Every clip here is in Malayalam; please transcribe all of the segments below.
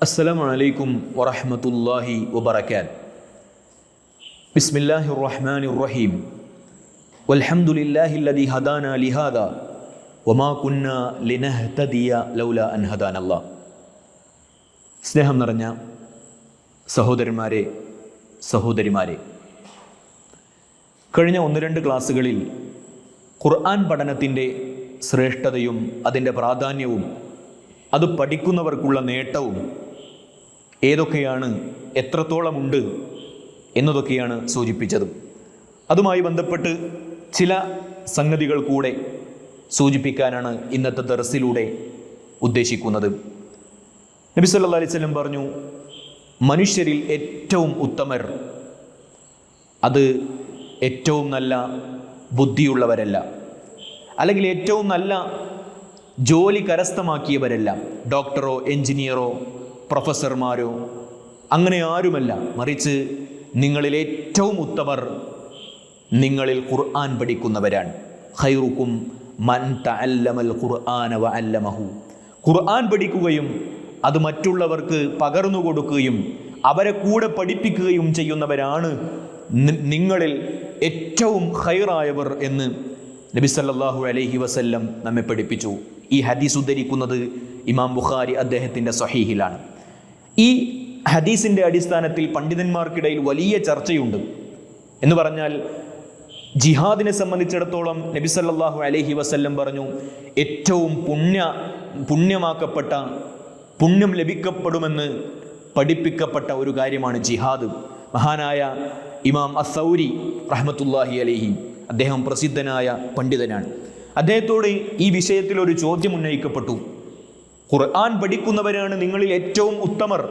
അസ്സലാമു അലൈക്കും വറഹ്മത്തുള്ളാഹി വബറകാതുഹു. ബിസ്മില്ലാഹിർ റഹ്മാനിർ റഹീം. വൽഹംദുലില്ലാഹില്ലദീ ഹദാനാ ലിഹാദാ വമാ കുന്നാ ലിനഹ്തദിയ ലൗലാ അൻ ഹദാനല്ലാഹ്. സ്നേഹം നിറഞ്ഞ സഹോദരന്മാരെ, സഹോദരിമാരെ, കഴിഞ്ഞ 1-2 ക്ലാസ്സുകളിൽ ഖുർആൻ പഠനത്തിൻ്റെ ശ്രേഷ്ഠതയും അതിൻ്റെ പ്രാധാന്യവും അത് പഠിക്കുന്നവർക്കുള്ള നേട്ടവും ഏതൊക്കെയാണ്, എത്രത്തോളമുണ്ട് എന്നതൊക്കെയാണ് സൂചിപ്പിച്ചത്. അതുമായി ബന്ധപ്പെട്ട് ചില സംഗതികൾ കൂടെ സൂചിപ്പിക്കാനാണ് ഇന്നത്തെ ദർസിലൂടെ ഉദ്ദേശിക്കുന്നത്. നബി സല്ലല്ലാഹു അലൈഹി വസല്ലം പറഞ്ഞു, മനുഷ്യരിൽ ഏറ്റവും ഉത്തമർ അത് ഏറ്റവും നല്ല ബുദ്ധിയുള്ളവരല്ല, അല്ലെങ്കിൽ ഏറ്റവും നല്ല ജോലി കരസ്ഥമാക്കിയവരല്ല, ഡോക്ടറോ എൻജിനീയറോ പ്രൊഫസർമാരോ അങ്ങനെ ആരുമല്ല, മറിച്ച് നിങ്ങളിൽ ഏറ്റവും ഉത്തമർ നിങ്ങളിൽ ഖുർആൻ പഠിക്കുന്നവരാണ്. ഖൈറുക്കും മൻ തഅല്ലമൽ ഖുർആന വഅല്ലമഹു. ഖുർആൻ പഠിക്കുകയും അത് മറ്റുള്ളവർക്ക് പകർന്നു കൊടുക്കുകയും അവരെ കൂടെ പഠിപ്പിക്കുകയും ചെയ്യുന്നവരാണ് നിങ്ങളിൽ ഏറ്റവും ഖൈറായവർ എന്ന് നബി സല്ലല്ലാഹു അലൈഹി വസല്ലം നമ്മെ പഠിപ്പിച്ചു. ഈ ഹദീസ് ഉദ്ധരിക്കുന്നത് ഇമാം ബുഖാരി അദ്ദേഹത്തിൻ്റെ സ്വഹീഹിലാണ്. ഈ ഹദീസിൻ്റെ അടിസ്ഥാനത്തിൽ പണ്ഡിതന്മാർക്കിടയിൽ വലിയ ചർച്ചയുണ്ട്. എന്ന് പറഞ്ഞാൽ, ജിഹാദിനെ സംബന്ധിച്ചിടത്തോളം നബി സല്ലല്ലാഹു അലൈഹി വസല്ലം പറഞ്ഞു, ഏറ്റവും പുണ്യമാക്കപ്പെട്ട, പുണ്യം ലഭിക്കപ്പെടുമെന്ന് പഠിപ്പിക്കപ്പെട്ട ഒരു കാര്യമാണ് ജിഹാദ്. മഹാനായ ഇമാം അസ്സൗരി റഹ്മത്തുള്ളാഹി അലൈഹി, അദ്ദേഹം പ്രസിദ്ധനായ പണ്ഡിതനാണ്. അദ്ദേഹത്തോട് ഈ വിഷയത്തിൽ ഒരു ചോദ്യം ഉന്നയിക്കപ്പെട്ടു. ഖുർആൻ പഠിക്കുന്നവരാണ് നിങ്ങളിൽ ഏറ്റവും ഉത്തമർ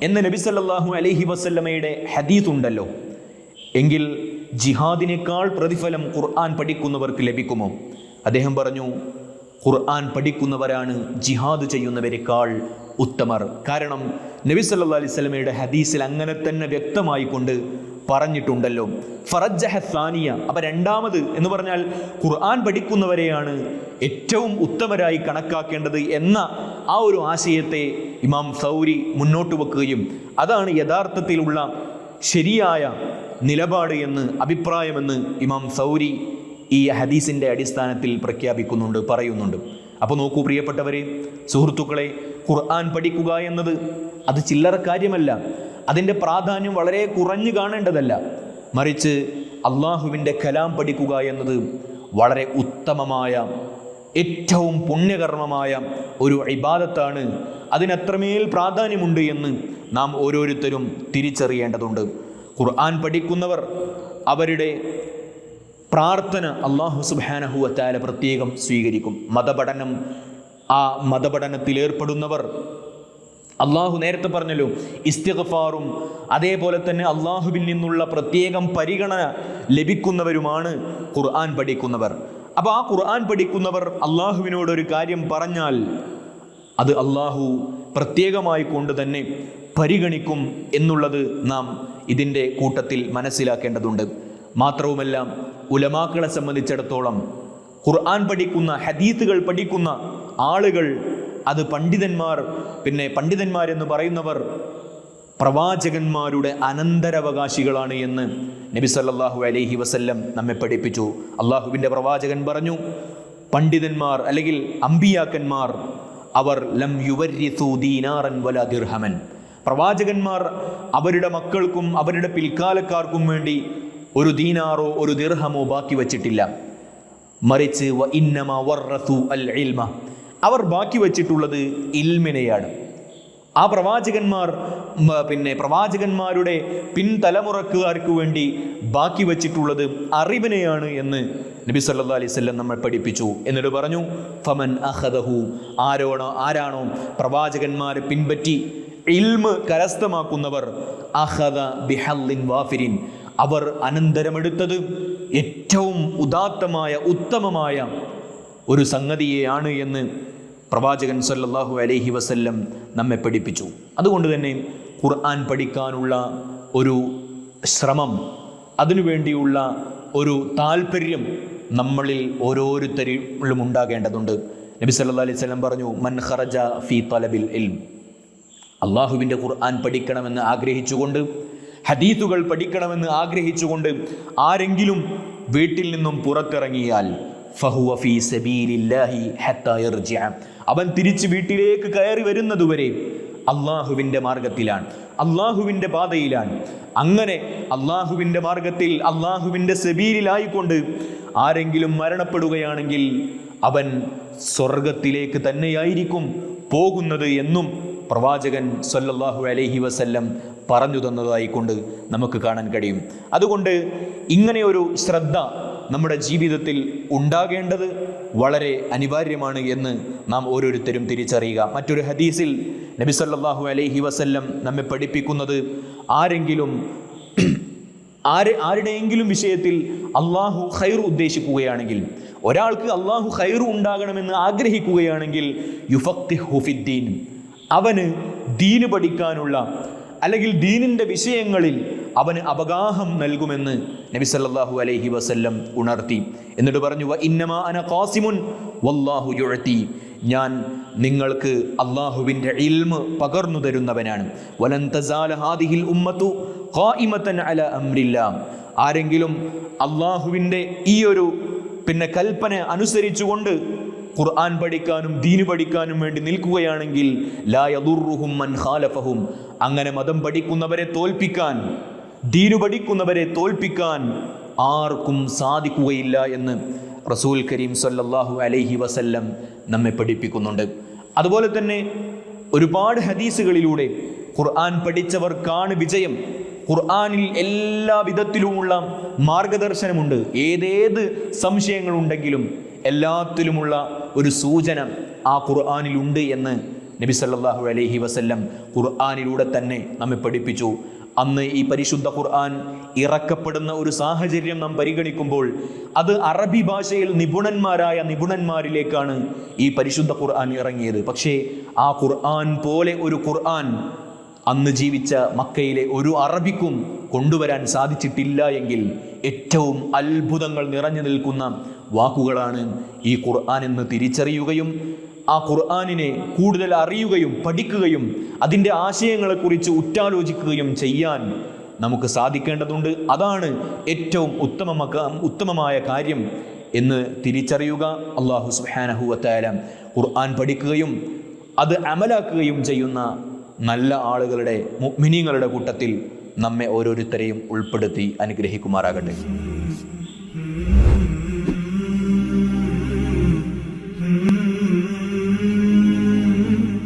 എന്ന നബി സല്ലല്ലാഹു അലൈഹി വസല്ലമയുടെ ഹദീസ് ഉണ്ടല്ലോ, എങ്കിൽ ജിഹാദിനേക്കാൾ പ്രതിഫലം ഖുർആൻ പഠിക്കുന്നവർക്ക് ലഭിക്കുമോ? അദ്ദേഹം പറഞ്ഞു, ഖുർആൻ പഠിക്കുന്നവരാണ് ജിഹാദ് ചെയ്യുന്നവരെക്കാൾ ഉത്തമർ. കാരണം നബി സല്ലല്ലാഹു അലൈഹി വസല്ലമയുടെ ഹദീസിൽ അങ്ങനെ തന്നെ വ്യക്തമായി കൊണ്ട് പറഞ്ഞിട്ടുണ്ടല്ലോ. ഫറജ്ജഹ സാനിയ, അപ്പൊ രണ്ടാമത് എന്ന് പറഞ്ഞാൽ ഖുർആൻ പഠിക്കുന്നവരെയാണ് ഏറ്റവും ഉത്തമരായി കണക്കാക്കേണ്ടത് എന്ന ആ ഒരു ആശയത്തെ ഇമാം സൗരി മുന്നോട്ട് വെക്കുകയും അതാണ് യഥാർത്ഥത്തിലുള്ള ശരിയായ നിലപാട് എന്ന്, അഭിപ്രായമെന്ന് ഇമാം സൗരി ഈ ഹദീസിൻ്റെ അടിസ്ഥാനത്തിൽ പ്രഖ്യാപിക്കുന്നുണ്ട്, പറയുന്നുണ്ട്. അപ്പോൾ നോക്കൂ പ്രിയപ്പെട്ടവരെ, സുഹൃത്തുക്കളെ, ഖുർആൻ പഠിക്കുക എന്നത് അത് ചില്ലറ കാര്യമല്ല. അതിൻ്റെ പ്രാധാന്യം വളരെ കുറഞ്ഞു കാണേണ്ടതല്ല, മറിച്ച് അള്ളാഹുവിൻ്റെ കലാം പഠിക്കുക എന്നത് വളരെ ഉത്തമമായ, ഏറ്റവും പുണ്യകർമ്മമായ ഒരു ഇബാദത്താണ്. അതിനത്രമേൽ പ്രാധാന്യമുണ്ട് എന്ന് നാം ഓരോരുത്തരും തിരിച്ചറിയേണ്ടതുണ്ട്. ഖുർആൻ പഠിക്കുന്നവർ അവരുടെ പ്രാർത്ഥന അല്ലാഹു സുബ്ഹാനഹു വ തആല പ്രത്യേകം സ്വീകരിക്കും. മതപഠനം, ആ മതപഠനത്തിൽ ഏർപ്പെടുന്നവർ, അള്ളാഹു നേരത്തെ പറഞ്ഞല്ലോ, ഇസ്തിഗ്ഫാറും അതേപോലെ തന്നെ അള്ളാഹുവിൽ നിന്നുള്ള പ്രത്യേകം പരിഗണന ലഭിക്കുന്നവരുമാണ് ഖുർആൻ പഠിക്കുന്നവർ. അപ്പോൾ ആ ഖുർആൻ പഠിക്കുന്നവർ അള്ളാഹുവിനോടൊരു കാര്യം പറഞ്ഞാൽ അത് അള്ളാഹു പ്രത്യേകമായി കൊണ്ട് തന്നെ പരിഗണിക്കും എന്നുള്ളത് നാം ഇതിൻ്റെ കൂട്ടത്തിൽ മനസ്സിലാക്കേണ്ടതുണ്ട്. മാത്രവുമല്ല, ഉലമാക്കളെ സംബന്ധിച്ചിടത്തോളം ഖുർആൻ പഠിക്കുന്ന, ഹദീസുകൾ പഠിക്കുന്ന ആളുകൾ അത് പണ്ഡിതന്മാർ, പിന്നെ പണ്ഡിതന്മാരെന്ന് പറയുന്നവർ പ്രവാചകന്മാരുടെ അനന്തരാവകാശികളാണ് എന്ന് നബി സല്ലല്ലാഹു അലൈഹി വസല്ലം നമ്മെ പഠിപ്പിച്ചു. അള്ളാഹുവിൻ്റെ പ്രവാചകൻ പറഞ്ഞു, പണ്ഡിതന്മാർ അല്ലെങ്കിൽ അമ്പിയാക്കന്മാർ അവർ ലം യുവരിസു ദീനാറൻ വലാ ദിർഹമൻ. പ്രവാചകന്മാർ അവരുടെ മക്കൾക്കും അവരുടെ പിൽക്കാലക്കാർക്കും വേണ്ടി ഒരു ദീനാറോ ഒരു ദിർഹമോ ബാക്കി വച്ചിട്ടില്ല, മറിച്ച് വ ഇന്നമാ വറസു അൽ ഇൽമ, അവർ ബാക്കി വച്ചിട്ടുള്ളത് ഇൽമിനെയാണ്. ആ പ്രവാചകന്മാർ പിന്നെ പ്രവാചകന്മാരുടെ പിൻതലമുറക്കാർക്ക് വേണ്ടി ബാക്കി വച്ചിട്ടുള്ളത് അറിവിനെയാണ് എന്ന് നബി സല്ലല്ലാഹു അലൈഹി വസല്ലം നമ്മൾ പഠിപ്പിച്ചു. എന്നിട്ട് പറഞ്ഞു, ഫമൻ അഖദഹു, ആരാണോ പ്രവാചകന്മാരെ പിൻപറ്റി ഇൽമ് കരസ്ഥമാക്കുന്നവർ, അഖദ ബിഹല്ലിൻ വാഫിരിൻ, അവർ അനന്തരമെടുത്തത് ഏറ്റവും ഉദാത്തമായ, ഉത്തമമായ ഒരു സംഗതിയെയാണ് എന്ന് പ്രവാചകൻ സല്ലല്ലാഹു അലൈഹി വസല്ലം നമ്മെ പഠിപ്പിച്ചു. അതുകൊണ്ട് തന്നെ ഖുർആൻ പഠിക്കാനുള്ള ഒരു ശ്രമം, അതിനുവേണ്ടിയുള്ള ഒരു താല്പര്യം നമ്മളിൽ ഓരോരുത്തരിലും ഉണ്ടാകേണ്ടതുണ്ട്. നബി സല്ലല്ലാഹു അലൈഹി വസല്ലം പറഞ്ഞു, മൻ ഖറജ ഫീ തലബിൽ ഇൽം, അള്ളാഹുവിൻ്റെ ഖുർആൻ പഠിക്കണമെന്ന് ആഗ്രഹിച്ചുകൊണ്ട്, ഹദീസുകൾ പഠിക്കണമെന്ന് ആഗ്രഹിച്ചുകൊണ്ട് ആരെങ്കിലും വീട്ടിൽ നിന്നും പുറത്തിറങ്ങിയാൽ ഫഹുവ ഫീ സബീലില്ലാഹി ഹത്താ യർജിഅ, അവൻ തിരിച്ച് വീട്ടിലേക്ക് കയറി വരുന്നതുവരെ അള്ളാഹുവിൻ്റെ മാർഗത്തിലാണ്, അള്ളാഹുവിൻ്റെ പാതയിലാണ്. അങ്ങനെ അള്ളാഹുവിൻ്റെ മാർഗത്തിൽ, അള്ളാഹുവിൻ്റെ സബീലിലായിക്കൊണ്ട് ആരെങ്കിലും മരണപ്പെടുകയാണെങ്കിൽ അവൻ സ്വർഗത്തിലേക്ക് തന്നെയായിരിക്കും പോകുന്നത് എന്നും പ്രവാചകൻ സല്ലല്ലാഹു അലൈഹി വസല്ലം പറഞ്ഞു തന്നതായിക്കൊണ്ട് നമുക്ക് കാണാൻ കഴിയും. അതുകൊണ്ട് ഇങ്ങനെയൊരു ശ്രദ്ധ നമ്മുടെ ജീവിതത്തിൽ ഉണ്ടാകേണ്ടത് വളരെ അനിവാര്യമാണ് എന്ന് നാം ഓരോരുത്തരും തിരിച്ചറിയുക. മറ്റൊരു ഹദീസിൽ നബി സല്ലല്ലാഹു അലൈഹി വസല്ലം നമ്മെ പഠിപ്പിക്കുന്നത്, ആരുടെയെങ്കിലും വിഷയത്തിൽ അള്ളാഹു ഖൈറ് ഉദ്ദേശിക്കുകയാണെങ്കിൽ, ഒരാൾക്ക് അള്ളാഹു ഖൈറ് ഉണ്ടാകണമെന്ന് ആഗ്രഹിക്കുകയാണെങ്കിൽ യുഫഖിഹു ഫിദ്ദീൻ, അവന് ദീന് പഠിക്കാനുള്ള അല്ലെങ്കിൽ ദീനിൻ്റെ വിഷയങ്ങളിൽ അവന് അവഗാഹം നൽകുമെന്ന് നബി സല്ലല്ലാഹു അലൈഹി വസല്ലം ഉണർത്തി. എന്നിട്ട് പറഞ്ഞു, വ ഇന്നമാ അന ഖാസിമുൻ വല്ലാഹു യുഅതി, ഞാൻ നിങ്ങൾക്ക് അള്ളാഹുവിൻ്റെ ഇൽമ് പകർന്നു തരുന്നവനാണ്. വലൻ തസാല ഹാദിഹിൽ ഉമ്മത്തു ഖായിമതൻ അലാ അംരില്ലാ, ആരെങ്കിലും അള്ളാഹുവിൻ്റെ ഈ ഒരു കൽപ്പന അനുസരിച്ചുകൊണ്ട് ഖുർആൻ പഠിക്കാനും ദീന് പഠിക്കാനും വേണ്ടി നിൽക്കുകയാണെങ്കിൽ ലാ യദുർറുഹും മൻ ഖാലഫഹും, അങ്ങനെ മതം പഠിക്കുന്നവരെ തോൽപ്പിക്കാൻ, ദീനു പഠിക്കുന്നവരെ തോൽപ്പിക്കാൻ ആർക്കും സാധിക്കുകയില്ല എന്ന് റസൂൽ കരീം സല്ലല്ലാഹു അലൈഹി വസല്ലം നമ്മെ പഠിപ്പിക്കുന്നുണ്ട്. അതുപോലെ തന്നെ ഒരുപാട് ഹദീസുകളിലൂടെ ഖുർആൻ പഠിച്ചവർക്കാണ് വിജയം. ഖുർആനിൽ എല്ലാ വിധത്തിലുമുള്ള മാർഗദർശനമുണ്ട്. ഏതേത് സംശയങ്ങളുണ്ടെങ്കിലും എല്ലാത്തിലുമുള്ള ഒരു സൂചന ആ ഖുർആനിലുണ്ട് എന്ന് നബി സല്ലല്ലാഹു അലൈഹി വസല്ലം ഖുർആനിലൂടെ തന്നെ നമ്മെ പഠിപ്പിച്ചു. അന്ന് ഈ പരിശുദ്ധ ഖുർആൻ ഇറക്കപ്പെടുന്ന ഒരു സാഹചര്യം നാം പരിഗണിക്കുമ്പോൾ അത് അറബി ഭാഷയിൽ നിപുണന്മാരായ നിപുണന്മാരിലേക്കാണ് ഈ പരിശുദ്ധ ഖുർആൻ ഇറങ്ങിയത്. പക്ഷേ ആ ഖുർആൻ പോലെ ഒരു ഖുർആൻ അന്ന് ജീവിച്ച മക്കയിലെ ഒരു അറബിക്കും കൊണ്ടുവരാൻ സാധിച്ചിട്ടില്ല എങ്കിൽ ഏറ്റവും അത്ഭുതങ്ങൾ നിറഞ്ഞു നിൽക്കുന്ന വാക്കുകളാണ് ഈ ഖുർആൻ എന്ന് തിരിച്ചറിയുകയും ആ ഖുർആനിനെ കൂടുതൽ അറിയുകയും പഠിക്കുകയും അതിൻ്റെ ആശയങ്ങളെക്കുറിച്ച് ഉറ്റാലോചിക്കുകയും ചെയ്യാൻ നമുക്ക് സാധിക്കേണ്ടതുണ്ട്. അതാണ് ഏറ്റവും ഉത്തമമായ കാര്യം എന്ന് തിരിച്ചറിയുക. അല്ലാഹു സുബ്ഹാനഹു വ തആല ഖുർആൻ പഠിക്കുകയും അത് അമലാക്കുകയും ചെയ്യുന്ന നല്ല ആളുകളുടെ, മുഅ്മിനീങ്ങളുടെ കൂട്ടത്തിൽ നമ്മെ ഓരോരുത്തരെയും ഉൾപ്പെടുത്തി അനുഗ്രഹിക്കുമാറാകട്ടെ.